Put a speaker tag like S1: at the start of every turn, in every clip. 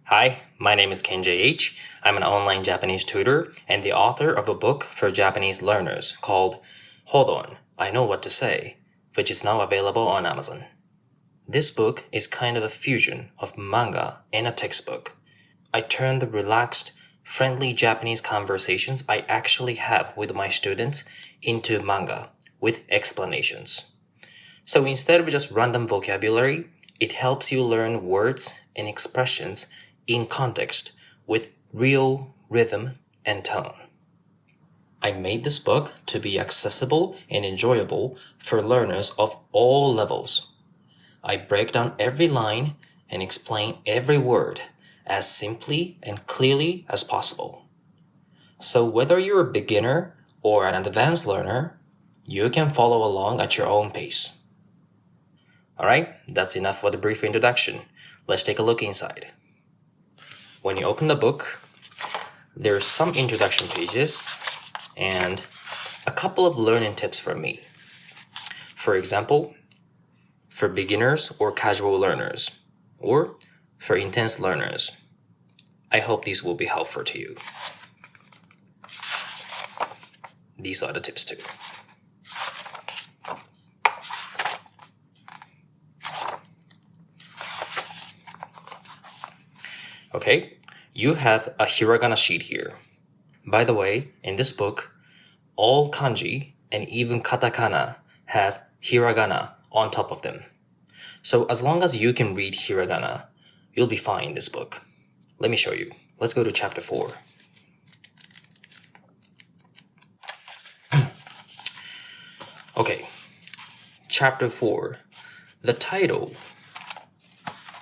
S1: Hi, my name is Ken J.H. I'm an online Japanese tutor and the author of a book for Japanese learners called Hold On, I Know What to Say, which is now available on Amazon. This book is kind of a fusion of manga and a textbook. I turn the relaxed, friendly Japanese conversations I actually have with my students into manga with explanations. So instead of just random vocabulary, it helps you learn words and expressions in context with real rhythm and tone. I made this book to be accessible and enjoyable for learners of all levels. I break down every line and explain every word as simply and clearly as possible. So whether you're a beginner or an advanced learner, you can follow along at your own pace. Alright, that's enough for the brief introduction. Let's take a look inside. When you open the book, there's some introduction pages and a couple of learning tips from me. For example, for beginners or casual learners, or for intense learners. I hope these will be helpful to you. These are the tips too. Okay, you have a Hiragana sheet here. By the way, in this book, all kanji and even katakana have Hiragana on top of them. So as long as you can read Hiragana, you'll be fine in this book. Let me show you. Let's go to chapter 4. Okay, chapter 4. The title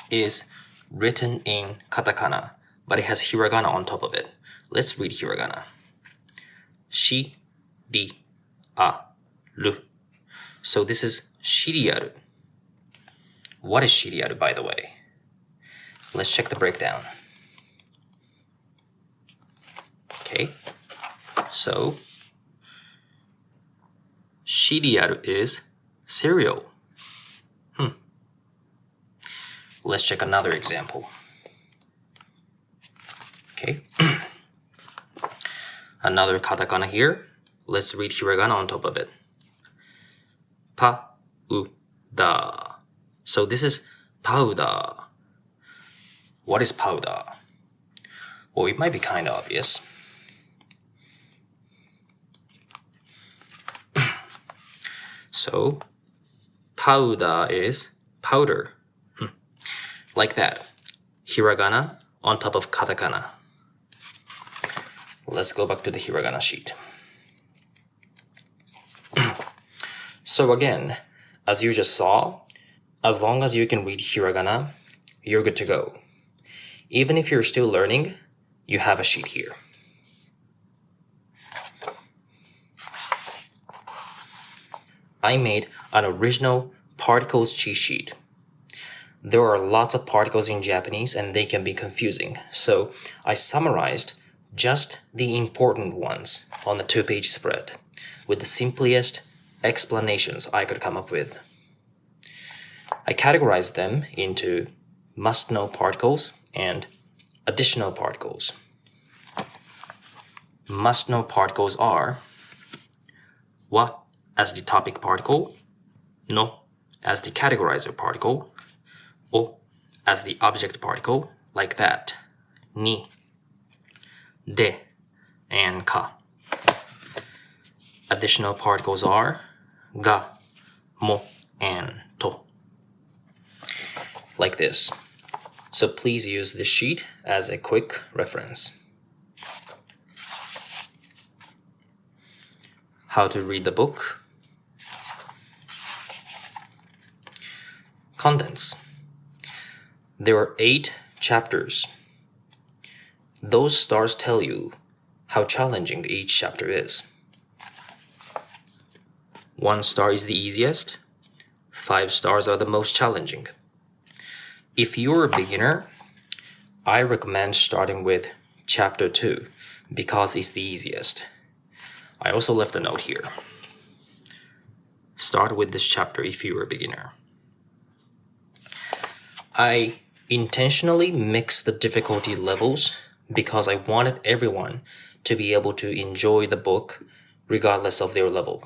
S1: is written in katakana, but it has hiragana on top of it. Let's read hiragana. Shi, ri, a, ru. So this is shiriaru. What is shiriaru, by the way? Let's check the breakdown. Okay, so shiriaru is cereal. Let's check another example. Okay. Another katakana here. Let's read hiragana on top of it. Pa-u-da. So this is powder. What is powder? Well, it might be kind of obvious. So, powder is powder. Like that. Hiragana on top of katakana. Let's go back to the hiragana sheet. So again, as you just saw, as long as you can read hiragana, you're good to go. Even if you're still learning, you have a sheet here. I made an original particles cheat sheet. There are lots of particles in Japanese and they can be confusing, so I summarized just the important ones on the 2-page spread with the simplest explanations I could come up with. I categorized them into must-know particles and additional particles. Must-know particles are wa as the topic particle, no as the categorizer particle, o as the object particle, like that, ni, de, and ka. Additional particles are ga, mo, and to. Like this. So please use this sheet as a quick reference. How to read the book. Contents. There are 8 chapters. Those stars tell you how challenging each chapter is. 1 star is the easiest. 5 stars are the most challenging. If you're a beginner, I recommend starting with chapter 2 because it's the easiest. I also left a note here. Start with this chapter if you're a beginner. I intentionally mix the difficulty levels because I wanted everyone to be able to enjoy the book regardless of their level.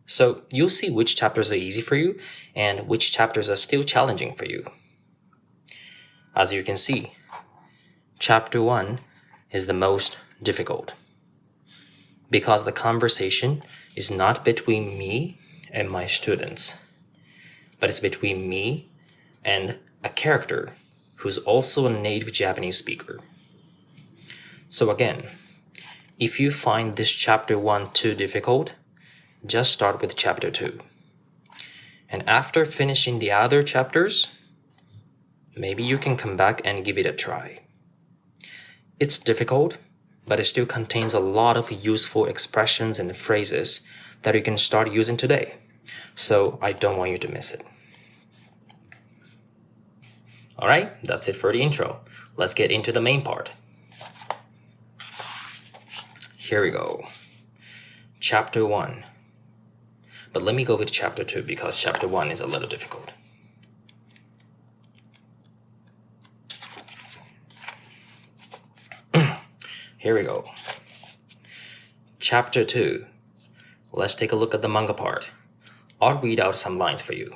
S1: So you'll see which chapters are easy for you and which chapters are still challenging for you. As you can see, Chapter 1 is the most difficult because the conversation is not between me and my students, but it's between me and a character who's also a native Japanese speaker. So again, if you find this Chapter 1 too difficult, just start with Chapter 2. And after finishing the other chapters, maybe you can come back and give it a try. It's difficult, but it still contains a lot of useful expressions and phrases that you can start using today. So I don't want you to miss it. Alright, that's it for the intro. Let's get into the main part. Here we go. Chapter 1. But let me go with Chapter 2 because Chapter 1 is a little difficult. Here we go. Chapter 2. Let's take a look at the manga part. I'll read out some lines for you.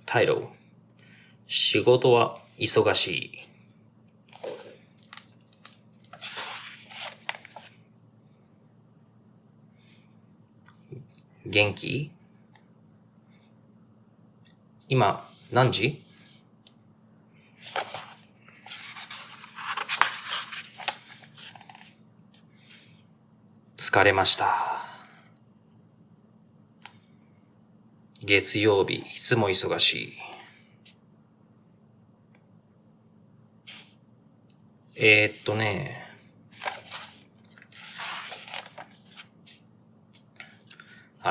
S1: Title. 仕事は忙しい。元気？今何時？疲れました。月曜日いつも忙しい。明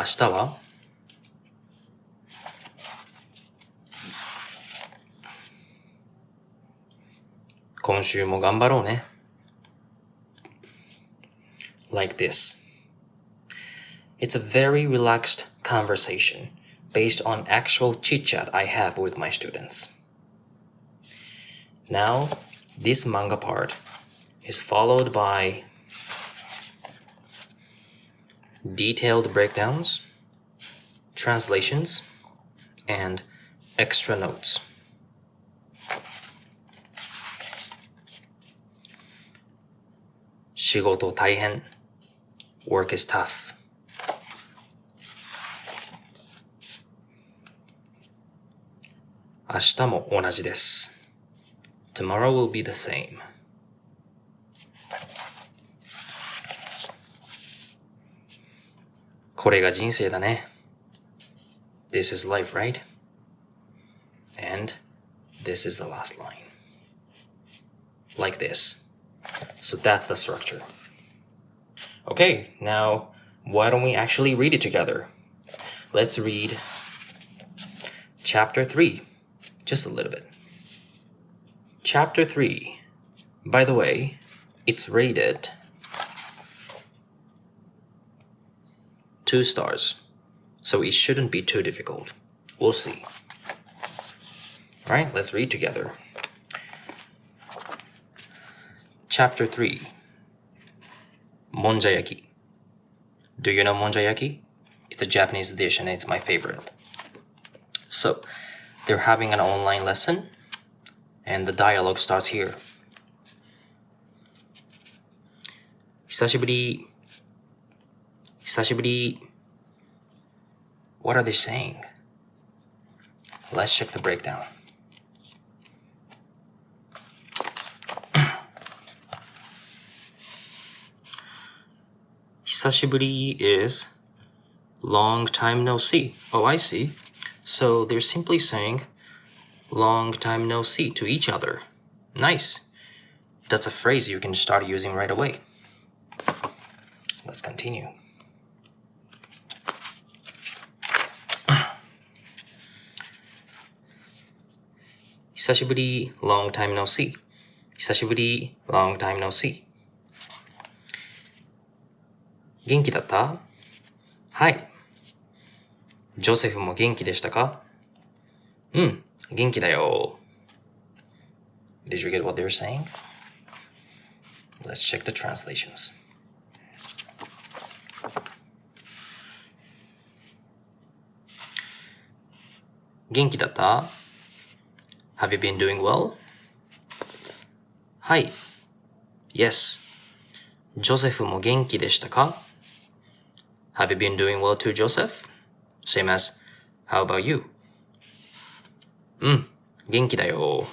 S1: 日は？今週も頑張ろうね。Like this. It's a very relaxed conversation based on actual chit-chat I have with my students. Now, this manga part is followed by detailed breakdowns, translations, and extra notes. Shigoto taihen. Work is tough. Ashita mo onaji desu. Tomorrow will be the same. Kore ga jinsei da ne. This is life, right? And this is the last line. Like this. So that's the structure. Okay, now why don't we actually read it together? Let's read Chapter 3, just a little bit. Chapter 3. By the way, it's rated 2 stars, so it shouldn't be too difficult. We'll see. Alright, let's read together. Chapter 3. Monjayaki. Do you know monjayaki? It's a Japanese dish and it's my favorite. So, they're having an online lesson and the dialogue starts here. 久しぶり. 久しぶり. What are they saying? Let's check the breakdown. Hisashiburi is long time no see. Oh, I see. So they're simply saying long time no see to each other. Nice. That's a phrase you can start using right away. Let's continue. Hisashiburi, long time no see. Hisashiburi, long time no see. 元気だった？はい。ジョセフも元気でしたか？うん、元気だよ。Did you get what they're saying? Let's check the translations. Genki datta? Have you been doing well? Hai. Yes. Joseph mo genki deshita ka? Have you been doing well too, Joseph? Same as, how about you? Genki da yo.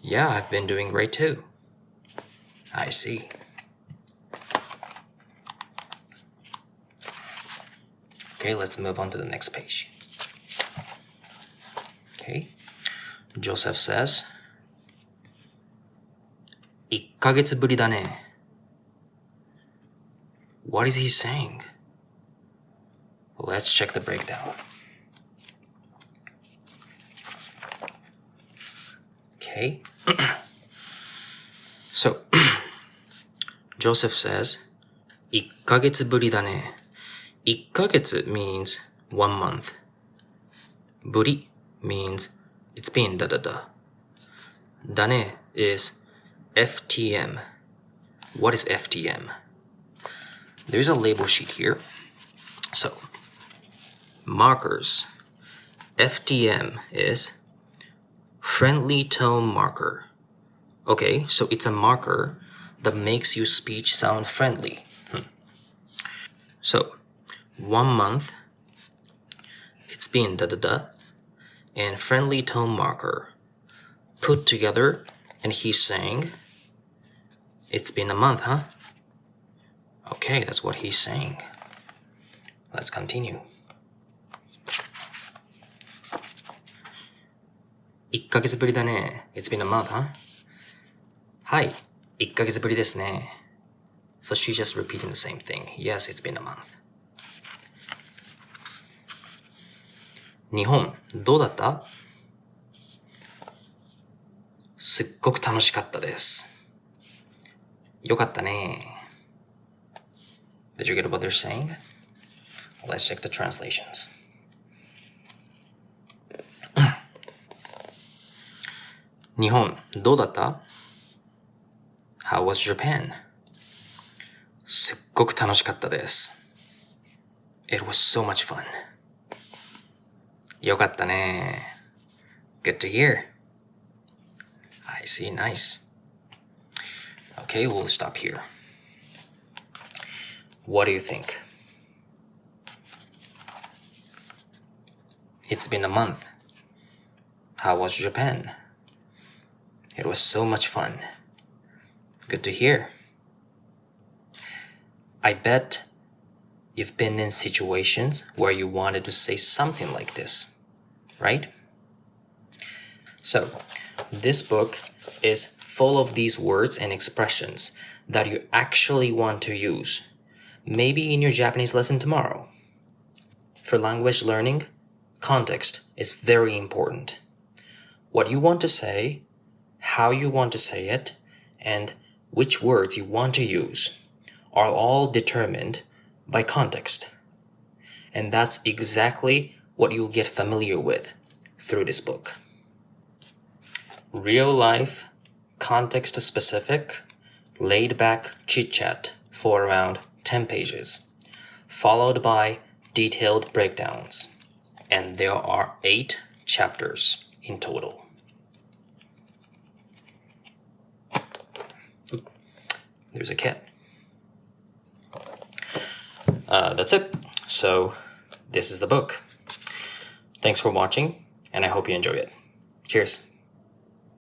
S1: Yeah, I've been doing great too. I see. Okay, let's move on to the next page. Okay, Joseph says, 1ヶ月ぶりだね. What is he saying? Let's check the breakdown. Okay. So, Joseph says, 1ヶ月ぶりだね. 1ヶ月 means 1 month. ぶり means it's been da da da. だね is FTM. What is FTM? There's a label sheet here. So, markers. FTM is friendly tone marker. Okay, so it's a marker that makes your speech sound friendly. So, 1 month, it's been da da da, and friendly tone marker put together, and he's saying, it's been a month, huh? Okay, that's what he's saying. Let's continue. 1ヶ月ぶりだね. It's been a month, huh? はい、1ヶ月ぶりですね. So she's just repeating the same thing. Yes, it's been a month. 日本、どうだった? すっごく楽しかったです。よかったね. Did you get what they're saying? Let's check the translations. 日本、どうだった? How was Japan? すっごく楽しかったです。It was so much fun. よかったね. Good to hear. I see, nice. Okay, we'll stop here. What do you think? It's been a month. How was Japan? It was so much fun. Good to hear. I bet you've been in situations where you wanted to say something like this, right? So, this book is full of these words and expressions that you actually want to use, maybe in your Japanese lesson tomorrow. For language learning, context is very important. What you want to say, how you want to say it, and which words you want to use are all determined by context. And that's exactly what you'll get familiar with through this book. Real life, context specific, laid back chit chat for around 10 pages, followed by detailed breakdowns. And there are 8 chapters in total. There's a cat. That's it. So this is the book. Thanks for watching, and I hope you enjoy it. Cheers.